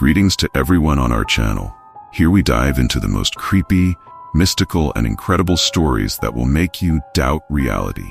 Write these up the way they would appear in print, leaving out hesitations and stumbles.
Greetings to everyone on our channel. Here we dive into the most creepy, mystical, and incredible stories that will make you doubt reality.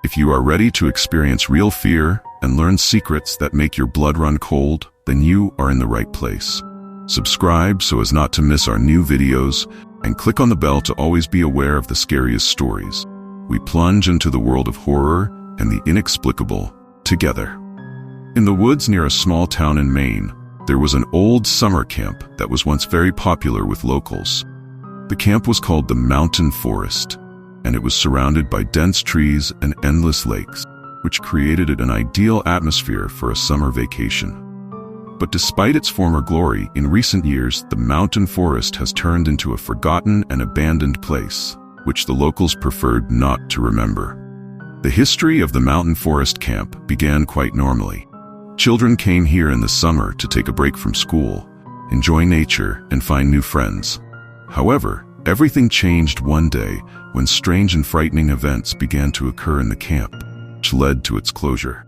If you are ready to experience real fear and learn secrets that make your blood run cold, then you are in the right place. Subscribe so as not to miss our new videos, and click on the bell to always be aware of the scariest stories. We plunge into the world of horror and the inexplicable together. In the woods near a small town in Maine, there was an old summer camp that was once very popular with locals. The camp was called the Mountain Forest, and it was surrounded by dense trees and endless lakes, which created an ideal atmosphere for a summer vacation. But despite its former glory, in recent years, the Mountain Forest has turned into a forgotten and abandoned place, which the locals preferred not to remember. The history of the Mountain Forest camp began quite normally. Children came here in the summer to take a break from school, enjoy nature, and find new friends. However, everything changed one day when strange and frightening events began to occur in the camp, which led to its closure.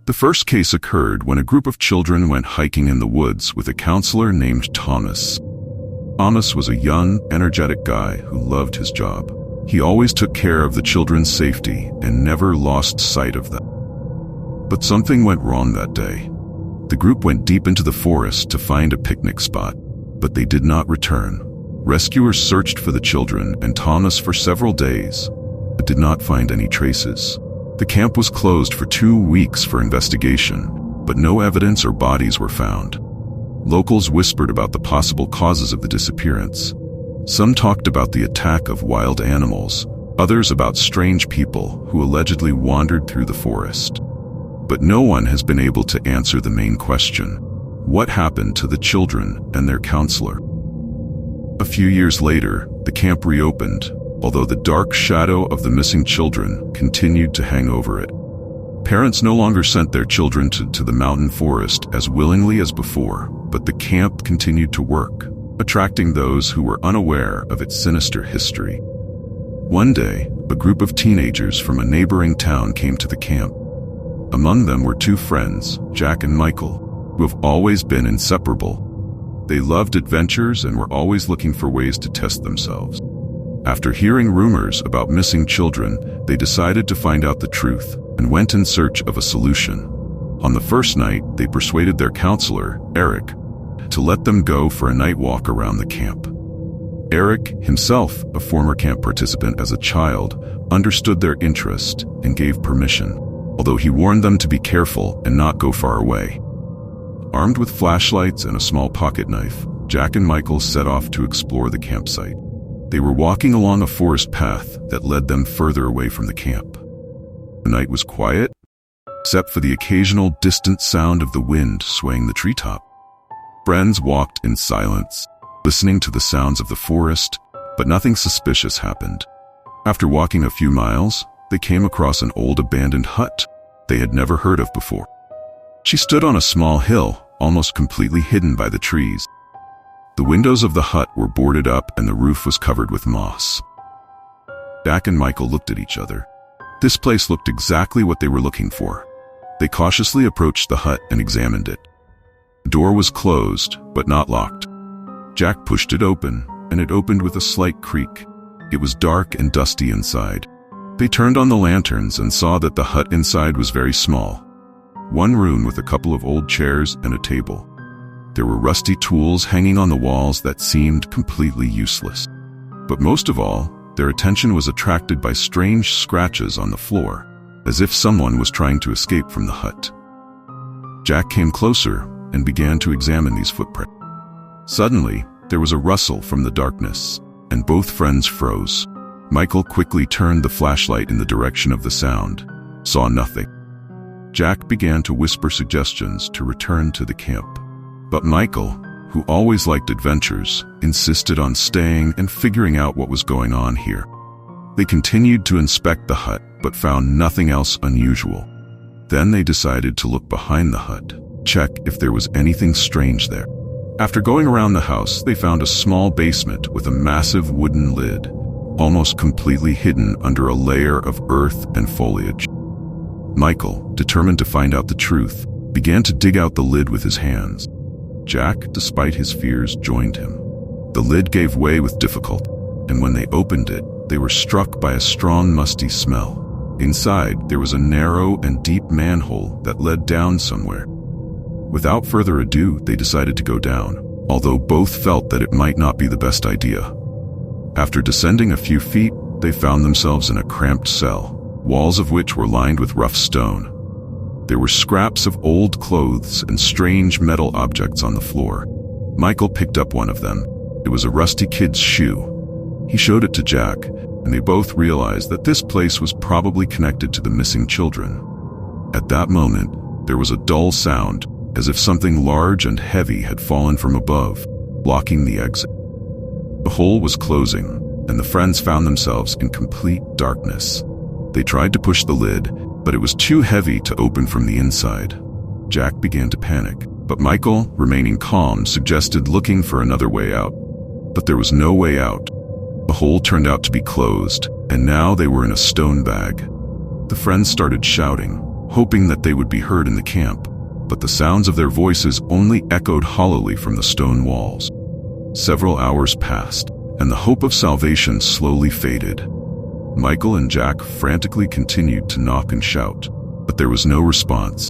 The first case occurred when a group of children went hiking in the woods with a counselor named Thomas. Thomas was a young, energetic guy who loved his job. He always took care of the children's safety and never lost sight of them. But something went wrong that day. The group went deep into the forest to find a picnic spot, but they did not return. Rescuers searched for the children and Thomas for several days, but did not find any traces. The camp was closed for 2 weeks for investigation, but no evidence or bodies were found. Locals whispered about the possible causes of the disappearance. Some talked about the attack of wild animals, others about strange people who allegedly wandered through the forest. But no one has been able to answer the main question: what happened to the children and their counselor? A few years later, the camp reopened, although the dark shadow of the missing children continued to hang over it. Parents no longer sent their children to the mountain forest as willingly as before, but the camp continued to work, attracting those who were unaware of its sinister history. One day, a group of teenagers from a neighboring town came to the camp. Among them were 2 friends, Jack and Michael, who have always been inseparable. They loved adventures and were always looking for ways to test themselves. After hearing rumors about missing children, they decided to find out the truth and went in search of a solution. On the first night, they persuaded their counselor, Eric, to let them go for a night walk around the camp. Eric, himself a former camp participant as a child, understood their interest and gave permission, although he warned them to be careful and not go far away. Armed with flashlights and a small pocket knife, Jack and Michael set off to explore the campsite. They were walking along a forest path that led them further away from the camp. The night was quiet, except for the occasional distant sound of the wind swaying the treetop. Friends walked in silence, listening to the sounds of the forest, but nothing suspicious happened. After walking a few miles, they came across an old abandoned hut they had never heard of before. She stood on a small hill, almost completely hidden by the trees. The windows of the hut were boarded up and the roof was covered with moss. Jack and Michael looked at each other. This place looked exactly what they were looking for. They cautiously approached the hut and examined it. The door was closed, but not locked. Jack pushed it open, and it opened with a slight creak. It was dark and dusty inside. They turned on the lanterns and saw that the hut inside was very small. One room with a couple of old chairs and a table. There were rusty tools hanging on the walls that seemed completely useless. But most of all, their attention was attracted by strange scratches on the floor, as if someone was trying to escape from the hut. Jack came closer and began to examine these footprints. Suddenly, there was a rustle from the darkness, and both friends froze. Michael quickly turned the flashlight in the direction of the sound, saw nothing. Jack began to whisper suggestions to return to the camp. But Michael, who always liked adventures, insisted on staying and figuring out what was going on here. They continued to inspect the hut, but found nothing else unusual. Then they decided to look behind the hut, check if there was anything strange there. After going around the house, they found a small basement with a massive wooden lid, almost completely hidden under a layer of earth and foliage. Michael, determined to find out the truth, began to dig out the lid with his hands. Jack, despite his fears, joined him. The lid gave way with difficulty, and when they opened it, they were struck by a strong, musty smell. Inside, there was a narrow and deep manhole that led down somewhere. Without further ado, they decided to go down, although both felt that it might not be the best idea. After descending a few feet, they found themselves in a cramped cell, walls of which were lined with rough stone. There were scraps of old clothes and strange metal objects on the floor. Michael picked up one of them. It was a rusty kid's shoe. He showed it to Jack, and they both realized that this place was probably connected to the missing children. At that moment, there was a dull sound, as if something large and heavy had fallen from above, blocking the exit. The hole was closing, and the friends found themselves in complete darkness. They tried to push the lid, but it was too heavy to open from the inside. Jack began to panic, but Michael, remaining calm, suggested looking for another way out. But there was no way out. The hole turned out to be closed, and now they were in a stone bag. The friends started shouting, hoping that they would be heard in the camp, but the sounds of their voices only echoed hollowly from the stone walls. Several hours passed, and the hope of salvation slowly faded. Michael and Jack frantically continued to knock and shout, but there was no response.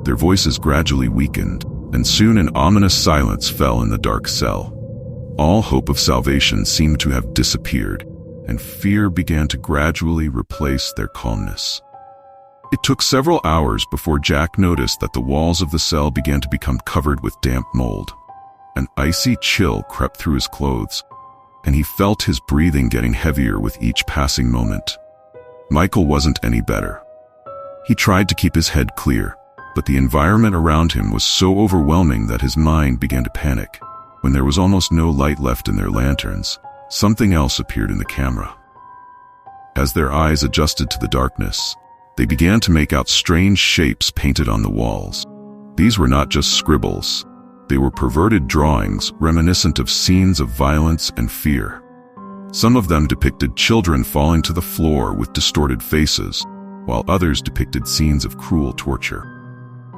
Their voices gradually weakened, and soon an ominous silence fell in the dark cell. All hope of salvation seemed to have disappeared, and fear began to gradually replace their calmness. It took several hours before Jack noticed that the walls of the cell began to become covered with damp mold. An icy chill crept through his clothes, and he felt his breathing getting heavier with each passing moment. Michael wasn't any better. He tried to keep his head clear, but the environment around him was so overwhelming that his mind began to panic. When there was almost no light left in their lanterns, something else appeared in the camera. As their eyes adjusted to the darkness, they began to make out strange shapes painted on the walls. These were not just scribbles. They were perverted drawings reminiscent of scenes of violence and fear. Some of them depicted children falling to the floor with distorted faces, while others depicted scenes of cruel torture.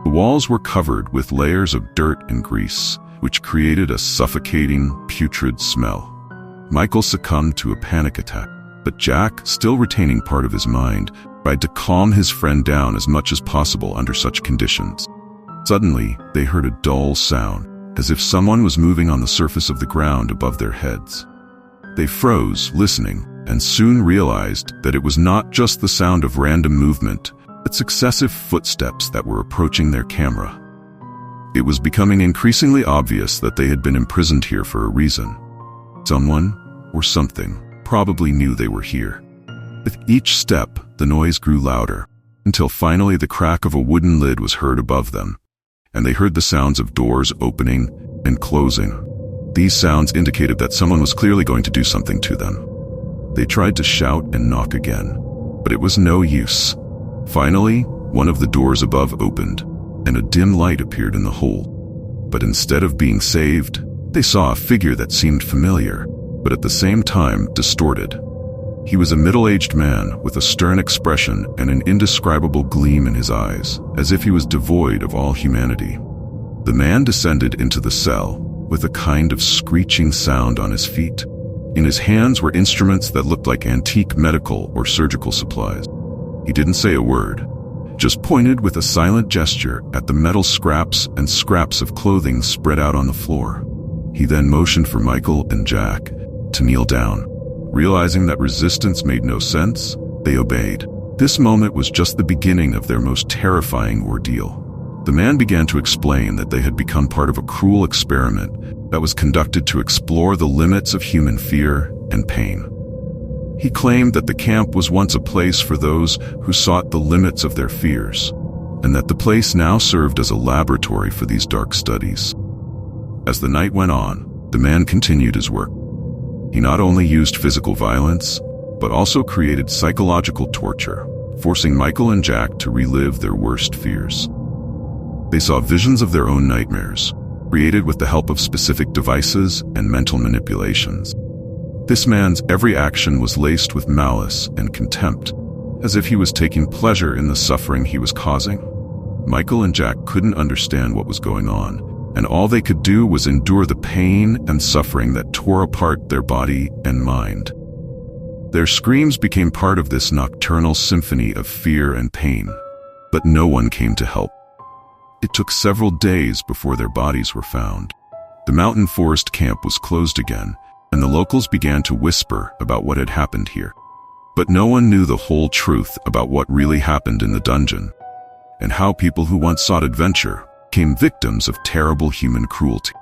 The walls were covered with layers of dirt and grease, which created a suffocating, putrid smell. Michael succumbed to a panic attack, but Jack, still retaining part of his mind, tried to calm his friend down as much as possible under such conditions. Suddenly, they heard a dull sound, as if someone was moving on the surface of the ground above their heads. They froze, listening, and soon realized that it was not just the sound of random movement, but successive footsteps that were approaching their camera. It was becoming increasingly obvious that they had been imprisoned here for a reason. Someone, or something, probably knew they were here. With each step, the noise grew louder, until finally the crack of a wooden lid was heard above them, and they heard the sounds of doors opening and closing. These sounds indicated that someone was clearly going to do something to them. They tried to shout and knock again, but it was no use. Finally, one of the doors above opened, and a dim light appeared in the hole. But instead of being saved, they saw a figure that seemed familiar, but at the same time distorted. He was a middle-aged man with a stern expression and an indescribable gleam in his eyes, as if he was devoid of all humanity. The man descended into the cell with a kind of screeching sound on his feet. In his hands were instruments that looked like antique medical or surgical supplies. He didn't say a word, just pointed with a silent gesture at the metal scraps and scraps of clothing spread out on the floor. He then motioned for Michael and Jack to kneel down. Realizing that resistance made no sense, they obeyed. This moment was just the beginning of their most terrifying ordeal. The man began to explain that they had become part of a cruel experiment that was conducted to explore the limits of human fear and pain. He claimed that the camp was once a place for those who sought the limits of their fears, and that the place now served as a laboratory for these dark studies. As the night went on, the man continued his work. He not only used physical violence, but also created psychological torture, forcing Michael and Jack to relive their worst fears. They saw visions of their own nightmares, created with the help of specific devices and mental manipulations. This man's every action was laced with malice and contempt, as if he was taking pleasure in the suffering he was causing. Michael and Jack couldn't understand what was going on, and all they could do was endure the pain and suffering that tore apart their body and mind. Their screams became part of this nocturnal symphony of fear and pain, but no one came to help. It took several days before their bodies were found. The mountain forest camp was closed again, and the locals began to whisper about what had happened here. But no one knew the whole truth about what really happened in the dungeon, and how people who once sought adventure became victims of terrible human cruelty.